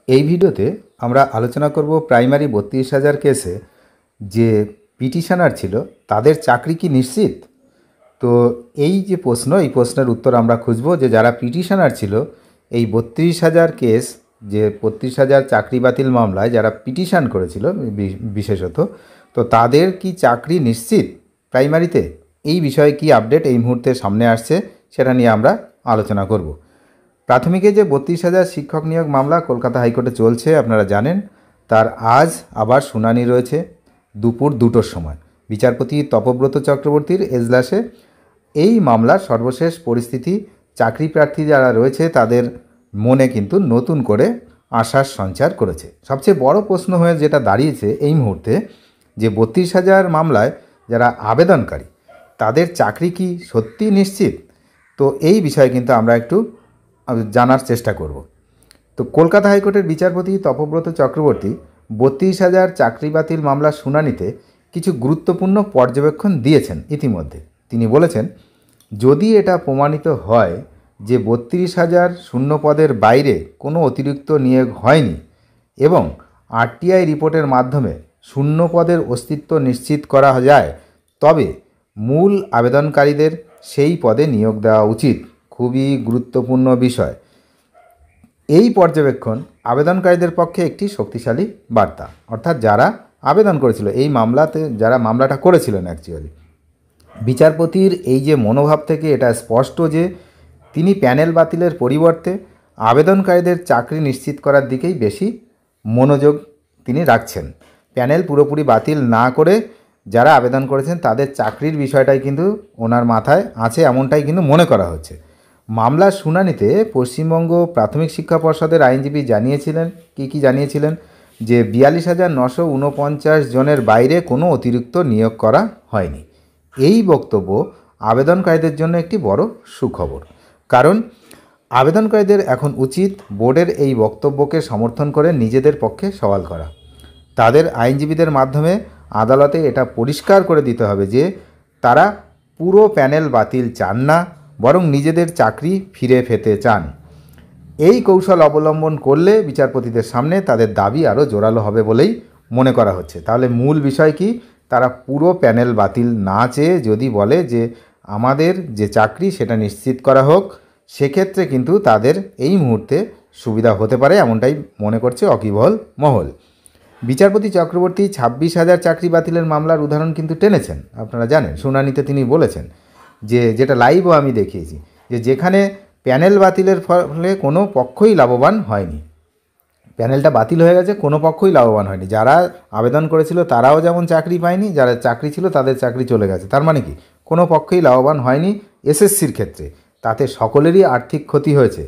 এই ভিডিওতে আমরা আলোচনা করব প্রাইমারি ৩২,০০০ কেসে যে পিটিশনার ছিল তাদের চাকরি কি নিশ্চিত। তো এই যে প্রশ্ন, এই প্রশ্নের উত্তর আমরা খুঁজব যে যারা পিটিশনার ছিল এই ৩২,০০০ কেস, যে ৩২,০০০ চাকরি বাতিল মামলায় যারা পিটিশন করেছিল বিশেষত, তো তাদের কি চাকরি নিশ্চিত প্রাইমারিতে, এই বিষয়ে কি আপডেট এই মুহূর্তে সামনে আসছে সেটা নিয়ে আমরা আলোচনা করব। প্রাথমিকে যে ৩২,০০০ শিক্ষক নিয়োগ মামলা কলকাতা হাইকোর্টে চলছে আপনারা জানেন, তার আজ আবার শুনানি রয়েছে দুপুর ২টোর সময় বিচারপতি তপব্রত চক্রবর্তীর এজলাসে। এই মামলার সর্বশেষ পরিস্থিতি চাকরি প্রার্থী যারা রয়েছে তাদের মনে কিন্তু নতুন করে আশার সঞ্চার করেছে। সবচেয়ে বড় প্রশ্ন হয়ে যেটা দাঁড়িয়েছে এই মুহূর্তে যে ৩২,০০০ মামলায় যারা আবেদনকারী তাদের চাকরি কি সত্যি নিশ্চিত। তো এই বিষয়ে কিন্তু আমরা একটু জানার চেষ্টা করব। তো কলকাতা হাইকোর্টের বিচারপতি তপব্রত চক্রবর্তী ৩২,০০০ চাকরি বাতিল মামলার শুনানিতে কিছু গুরুত্বপূর্ণ পর্যবেক্ষণ দিয়েছেন। ইতিমধ্যে তিনি বলেছেন, যদি এটা প্রমাণিত হয় যে ৩২,০০০ শূন্য পদের বাইরে কোনো অতিরিক্ত নিয়োগ হয়নি এবং আরটিআই রিপোর্টের মাধ্যমে শূন্য পদের অস্তিত্ব নিশ্চিত করা যায়, তবে মূল আবেদনকারীদের সেই পদে নিয়োগ দেওয়া উচিত। খুবই গুরুত্বপূর্ণ বিষয়। এই পর্যবেক্ষণ আবেদনকারীদের পক্ষে একটি শক্তিশালী বার্তা, অর্থাৎ যারা আবেদন করেছিল এই মামলাতে, যারা মামলাটা করেছিলেন অ্যাকচুয়ালি, বিচারপতির এই যে মনোভাব থেকে এটা স্পষ্ট যে তিনি প্যানেল বাতিলের পরিবর্তে আবেদনকারীদের চাকরি নিশ্চিত করার দিকেই বেশি মনোযোগ তিনি রাখছেন। প্যানেল পুরোপুরি বাতিল না করে যারা আবেদন করেছেন তাদের চাকরির বিষয়টাই কিন্তু ওনার মাথায় আছে, এমনটাই কিন্তু মনে করা হচ্ছে। মামলার শুনানিতে পশ্চিমবঙ্গ প্রাথমিক শিক্ষা পর্ষদের আইনজীবী জানিয়েছিলেন কি জানিয়েছিলেন যে ৪২,৯৪৯ জনের বাইরে কোনো অতিরিক্ত নিয়োগ করা হয়নি। এই বক্তব্য আবেদনকারীদের জন্য একটি বড় সুখবর, কারণ আবেদনকারীদের এখন উচিত বোর্ডের এই বক্তব্যকে সমর্থন করে নিজেদের পক্ষে সওয়াল করা। তাদের আইনজীবীদের মাধ্যমে আদালতে এটা পরিষ্কার করে দিতে হবে যে তারা পুরো প্যানেল বাতিল চান না, বরং নিজেদের চাকরি ফিরে পেতে চান। এই কৌশল অবলম্বন করলে বিচারপতিদের সামনে তাদের দাবি আরও জোরালো হবে বলেই মনে করা হচ্ছে। তাহলে মূল বিষয় কি, তারা পুরো প্যানেল বাতিল না চেয়ে যদি বলে যে আমাদের যে চাকরি সেটা নিশ্চিত করা হোক, সেক্ষেত্রে কিন্তু তাদের এই মুহূর্তে সুবিধা হতে পারে, এমনটাই মনে করছে অকিবহল মহল। বিচারপতি চক্রবর্তী ২৬,০০০ চাকরি বাতিলের মামলার উদাহরণ কিন্তু টেনেছেন। আপনারা জানেন শুনানিতে তিনি বলেছেন যে, যেটা লাইভও আমি দেখিয়েছি, যে যেখানে প্যানেল বাতিলের ফলে কোনো পক্ষই লাভবান হয়নি, প্যানেলটা বাতিল হয়ে গেছে, কোনো পক্ষই লাভবান হয়নি। যারা আবেদন করেছিল তারাও যেমন চাকরি পায়নি, যারা চাকরি ছিল তাদের চাকরি চলে গেছে। তার মানে কি, কোনো পক্ষই লাভবান হয়নি এসএসসির ক্ষেত্রে, তাতে সকলেরই আর্থিক ক্ষতি হয়েছে।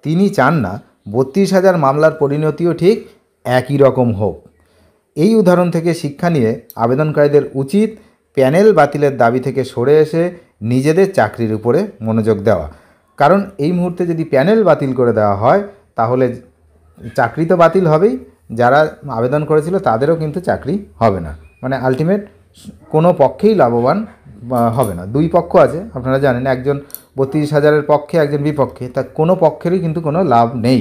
তিনি চান না ৩২,০০০ মামলার পরিণতিও ঠিক একই রকম হোক। এই উদাহরণ থেকে শিক্ষা নিয়ে আবেদনকারীদের উচিত প্যানেল বাতিলের দাবি থেকে সরে এসে নিজেদের চাকরির উপরে মনোযোগ দেওয়া। কারণ এই মুহূর্তে যদি প্যানেল বাতিল করে দেওয়া হয় তাহলে চাকরি তো বাতিল হবেই, যারা আবেদন করেছিল তাদেরও কিন্তু চাকরি হবে না। মানে আলটিমেট কোনো পক্ষেই লাভবান হবে না। দুই পক্ষ আছে আপনারা জানেন, একজন ৩২,০০০-এর পক্ষে, একজন বিপক্ষে, তা কোনো পক্ষেরই কিন্তু কোনো লাভ নেই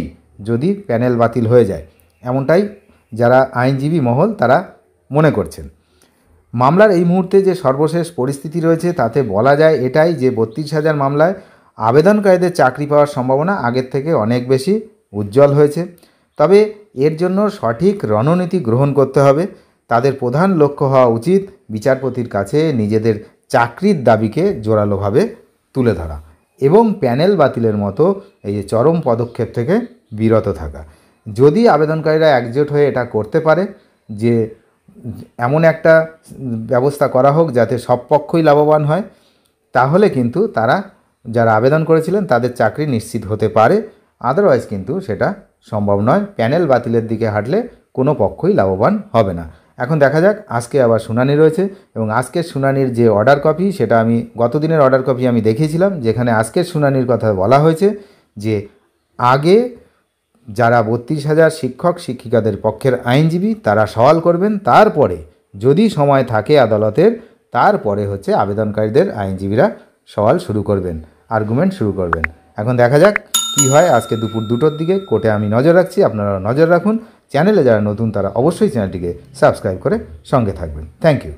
যদি প্যানেল বাতিল হয়ে যায়, এমনটাই যারা আইনজীবী মহল তারা মনে করছেন। মামলার এই মুহূর্তে যে সর্বশেষ পরিস্থিতি রয়েছে তাতে বলা যায় এটাই যে ৩২,০০০ মামলায় আবেদনকারীদের চাকরি পাওয়ার সম্ভাবনা আগের থেকে অনেক বেশি উজ্জ্বল হয়েছে। তবে এর জন্য সঠিক রণনীতি গ্রহণ করতে হবে। তাদের প্রধান লক্ষ্য হওয়া উচিত বিচারপতির কাছে নিজেদের চাকরির দাবিকে জোরালোভাবে তুলে ধরা এবং প্যানেল বাতিলের মতো এই যে চরম পদক্ষেপ থেকে বিরত থাকা। যদি আবেদনকারীরা একজোট হয়ে এটা করতে পারে যে এমন একটা ব্যবস্থা করা হোক যাতে সব পক্ষই লাভবান হয়, তাহলে কিন্তু তারা যারা আবেদন করেছিলেন তাদের চাকরি নিশ্চিত হতে পারে। আদারওয়াইজ কিন্তু সেটা সম্ভব নয়। প্যানেল বাতিলের দিকে হাঁটলে কোনো পক্ষই লাভবান হবে না। এখন দেখা যাক, আজকে আবার শুনানি রয়েছে এবং আজকের শুনানির যে অর্ডার কপি, সেটা আমি গতদিনের অর্ডার কপি আমি দেখিয়েছিলাম, যেখানে আজকের শুনানির কথা বলা হয়েছে যে আগে যারা ৩২,০০০ শিক্ষক শিক্ষিকাদের পক্ষের আইনজীবী তারা সওয়াল করবেন, তারপরে যদি সময় থাকে আদালতের, তারপরে হচ্ছে আবেদনকারীদের আইনজীবীরা সওয়াল শুরু করবেন, আর্গুমেন্ট শুরু করবেন। এখন দেখা যাক কি হয় আজকে দুপুর 2টোর দিকে কোর্টে আমি নজর রাখছি, আপনারা নজর রাখুন। চ্যানেলে যারা নতুন তারা অবশ্যই চ্যানেলটিকে সাবস্ক্রাইব করে সঙ্গে থাকবেন। Thank you.